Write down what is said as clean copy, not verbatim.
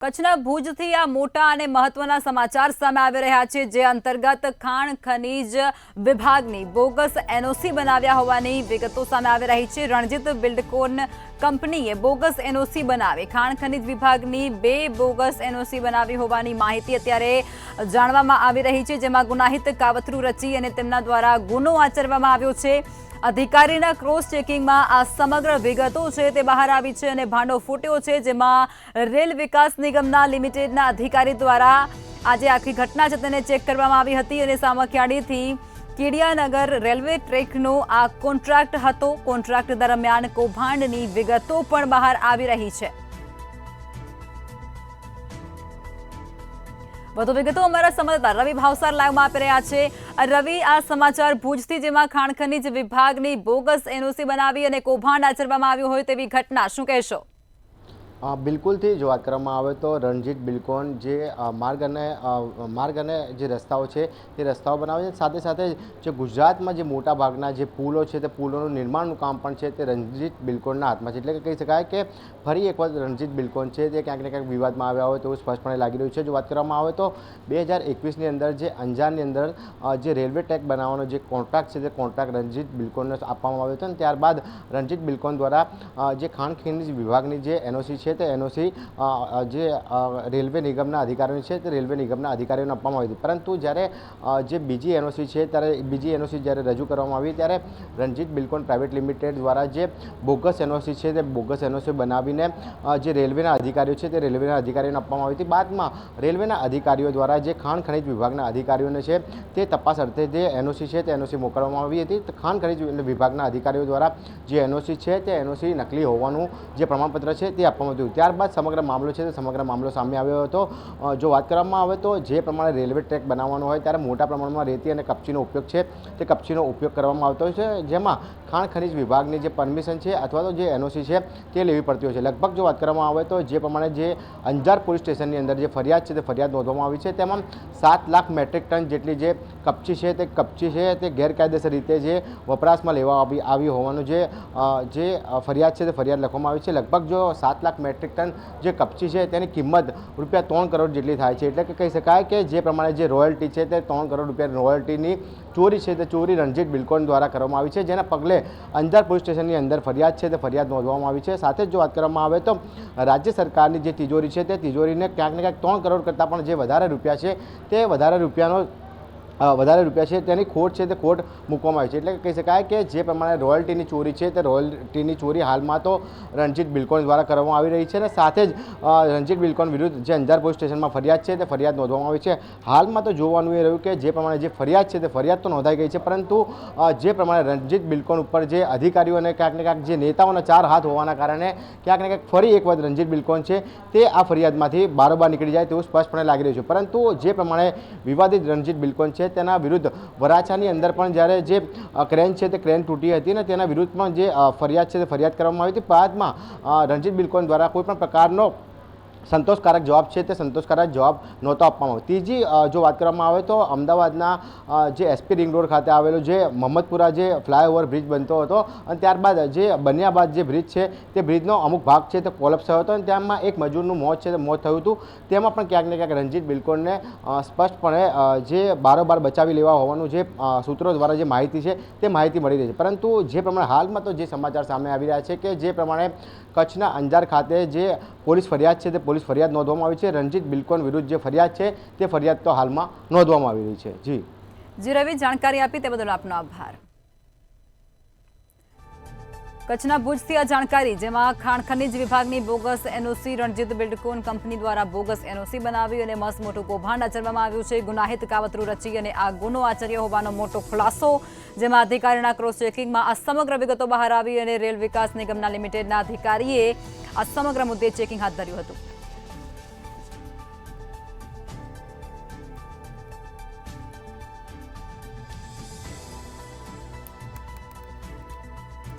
કચ્છના ભુજથી આ મોટા અને મહત્વના સમાચાર સામે આવી રહ્યા છે, જે અંતર્ગત ખાણ ખનીજ વિભાગની બોગસ એનઓસી બનાવ્યા હોવાની વિગતો સામે આવી રહી છે। રણજીત બિલ્ડકોન કંપનીએ બોગસ એનઓસી બનાવી ખાણ ખનીજ વિભાગની 2 બોગસ એનઓસી બનાવી હોવાની માહિતી અત્યારે જાણવામાં આવી રહી છે, જેમાં ગુનાહિત કાવતરું રચી અને તેમના દ્વારા ગુનો આચરવામાં આવ્યો છે। अधिकारीना क्रॉस चेकिंग में आ समग्र विगतो छे ते बहार आवी छे अने भांडो फूट्यो छे, जेमां रेल विकास निगमना लिमिटेडना अधिकारी द्वारा आज आखी घटना छे तेने चेक करवामां आवी हती अने सामखियाळीथी केडियानगर रेलवे ट्रेकनो आ कॉन्ट्राक्ट हतो। कॉन्ट्राक्ट दरमियान कौभांडनी विगतो पण बहार आवी रही छे। વધુ વિગતો અમારા સંવાદદાતા રવિ ભાવસાર લાઈવમાં આપી રહ્યા છે। રવિ, આ સમાચાર ભુજથી, જેમાં ખાણ ખનીજ વિભાગની બોગસ એનઓસી બનાવી અને કૌભાંડ આચરવામાં આવ્યું હોય તેવી ઘટના, શું કહેશો? બિલકુલથી જો વાત કરવામાં આવે તો રણજીત બિલ્ડકોન જે માર્ગ અને જે રસ્તાઓ છે તે રસ્તાઓ બનાવે છે, સાથે સાથે જે ગુજરાતમાં જે મોટા ભાગના જે પુલો છે તે પુલોનું નિર્માણનું કામ પણ છે તે રણજીત બિલ્ડકોનના હાથમાં છે। એટલે કે કહી શકાય કે ફરી એક વખત રણજીત બિલ્ડકોન છે તે ક્યાંક ને ક્યાંક વિવાદમાં આવ્યા હોય તેવું સ્પષ્ટપણે લાગી રહ્યું છે। જો વાત કરવામાં આવે તો 2021ની અંદર જે અંજારની અંદર જે રેલવે ટ્રેક બનાવવાનો જે કોન્ટ્રાક્ટ છે તે કોન્ટ્રાક્ટ રણજીત બિલ્ડકોનને આપવામાં આવ્યો હતો અને ત્યારબાદ રણજીત બિલ્ડકોન દ્વારા જે ખાણ ખનીજ વિભાગની જે એનઓસી છે તે એનઓસી જે રેલવે નિગમના અધિકારીઓ છે તે રેલવે નિગમના અધિકારીઓને આપવામાં આવી હતી, પરંતુ જ્યારે જે બીજી એનઓસી છે ત્યારે બીજી એનઓસી જ્યારે રજૂ કરવામાં આવી ત્યારે રણજીત બિલ્ડકોન પ્રાઇવેટ લિમિટેડ દ્વારા જે બોગસ એનઓસી છે તે બોગસ એનઓસી બનાવીને જે રેલવેના અધિકારીઓ છે તે રેલવેના અધિકારીઓને આપવામાં આવી હતી। બાદમાં રેલવેના અધિકારીઓ દ્વારા જે ખાણ ખનીજ વિભાગના અધિકારીઓને છે તે તપાસ અર્થે જે એનઓસી છે તે એનઓસી મોકલવામાં આવી હતી। તો ખાણ ખનીજ વિભાગના અધિકારીઓ દ્વારા જે એનઓસી છે તે એનઓસી નકલી હોવાનું જે પ્રમાણપત્ર છે તે આપવામાં આવ્યું। ત્યારબાદ સમગ્ર મામલો છે તે સમગ્ર મામલો સામે આવ્યો હતો। જો વાત કરવામાં આવે તો જે પ્રમાણે રેલવે ટ્રેક બનાવવાનો હોય ત્યારે મોટા પ્રમાણમાં રેતી અને કપચીનો ઉપયોગ છે તે કપચીનો ઉપયોગ કરવામાં આવતો હોય છે, જેમાં ખાણ ખનીજ વિભાગની જે પરમિશન છે અથવા તો જે એનઓસી છે તે લેવી પડતી હોય છે। લગભગ જો વાત કરવામાં આવે તો જે પ્રમાણે જે અંજાર પોલીસ સ્ટેશનની અંદર જે ફરિયાદ છે તે ફરિયાદ નોંધવામાં આવી છે, તેમાં 7 લાખ મેટ્રિક ટન જેટલી જે કપચી છે તે ગેરકાયદેસર રીતે જે વપરાશમાં લેવા આવી હોવાનું જે ફરિયાદ છે તે ફરિયાદ લખવામાં આવી છે। લગભગ જો 7 લાખ મેટ્રિક ટન જે કપચી છે તેની કિંમત રૂપિયા 3 કરોડ જેટલી થાય છે। એટલે કે કહી શકાય કે જે પ્રમાણે જે રોયલ્ટી છે તે 3 કરોડ રૂપિયા રોયલ્ટીની ચોરી છે તે ચોરી રણજીત બિલ્ડકોન દ્વારા કરવામાં આવી છે, જેના પગલે અંજાર પોલીસ સ્ટેશનની અંદર ફરિયાદ છે તે ફરિયાદ નોંધવામાં આવી છે। સાથે જ જો વાત કરવામાં આવે તો રાજ્ય સરકારની જે તિજોરી છે તે તિજોરીને ક્યાંક ને ક્યાંક 3 કરોડ કરતાં પણ જે વધારે રૂપિયા છે તે વધારે રૂપિયા છે તેની ખોટ છે તે ખોટ મૂકવામાં આવી છે। એટલે કે કહી શકાય કે જે પ્રમાણે રોયલ્ટીની ચોરી છે તે રોયલ્ટીની ચોરી હાલમાં તો રણજીત બિલ્ડકોન દ્વારા કરવામાં આવી રહી છે અને સાથે જ રણજીત બિલ્ડકોન વિરુદ્ધ જે અંજાર પોલીસ સ્ટેશનમાં ફરિયાદ છે તે ફરિયાદ નોંધવામાં આવી છે। હાલમાં તો જોવાનું એ રહ્યું કે જે પ્રમાણે જે ફરિયાદ છે તે ફરિયાદ તો નોંધાઈ ગઈ છે, પરંતુ જે પ્રમાણે રણજીત બિલ્ડકોન ઉપર જે અધિકારીઓ અને ક્યાંક ને ક્યાંક જે નેતાઓના 4 હાથ હોવાના કારણે ક્યાંક ને ક્યાંક ફરી એક વખત રણજીત બિલ્ડકોન છે તે આ ફરિયાદમાંથી બારોબાર નીકળી જાય તેવું સ્પષ્ટપણે લાગી રહ્યું છે। પરંતુ જે પ્રમાણે વિવાદિત રણજીત બિલ્ડકોન છે તેના વિરુદ્ધ વરાછાની અંદર પણ જ્યારે જે ક્રેન છે તે ક્રેન તૂટી હતી અને તેના વિરુદ્ધ પણ જે ફરિયાદ છે તે ફરિયાદ કરવામાં આવી હતી। બાદમાં રણજીત બિલ્ડકોન દ્વારા કોઈ પણ પ્રકારનો સંતોષકારક જવાબ છે તે સંતોષકારક જવાબ નહોતો આપવામાં આવ્યો। ત્રીજી જો વાત કરવામાં આવે તો અમદાવાદના જે એસપી રિંગ રોડ ખાતે આવેલું જે મહમ્મદપુરા જે ફ્લાયઓવર બ્રિજ બનતો હતો અને ત્યારબાદ જે બન્યા બાદ જે બ્રિજ છે તે બ્રિજનો અમુક ભાગ છે તે કોલેપ્સ થયો હતો અને તેમાં એક મજૂરનું મોત છે તે મોત થયું હતું। તેમાં પણ ક્યાંક ને ક્યાંક રણજીત બિલ્ડકોનને સ્પષ્ટપણે જે બારોબાર બચાવી લેવા હોવાનું જે સૂત્રો દ્વારા જે માહિતી છે તે માહિતી મળી રહી છે। પરંતુ જે પ્રમાણે હાલમાં તો જે સમાચાર સામે આવી રહ્યા છે કે જે પ્રમાણે કચ્છના અંજાર ખાતે જે પોલીસ ફરિયાદ છે તે પોલીસ ફરિયાદ નોંધવામાં આવી છે। રણજીત બિલ્ડકોન વિરુદ્ધ જે ફરિયાદ છે તે ફરિયાદ તો હાલમાં નોંધવામાં આવી રહી છે। જી રવિ, જાણકારી આપી તે બદલ આપનો આભાર। કચ્છના ભુજથી આ જાણકારી, જેમાં ખાણ ખનીજ વિભાગની bogus NOC Ranjit Buildcon company દ્વારા બોગસ એનઓસી બનાવી અને મસ્ત મોટું કૌભાંડ આચરવામાં આવ્યું છે। ગુનાહિત કાવતરું રચી અને આ ગુનો આચર્યો હોવાનો મોટો ખુલાસો, જેમાં અધિકારીના ક્રોસ ચેકિંગમાં આ સમગ્ર વિગતો બહાર આવી અને રેલ વિકાસ નિગમના લિમિટેડના અધિકારીએ આ સમગ્ર મુદ્દે ચેકિંગ હાથ ધર્યું હતું।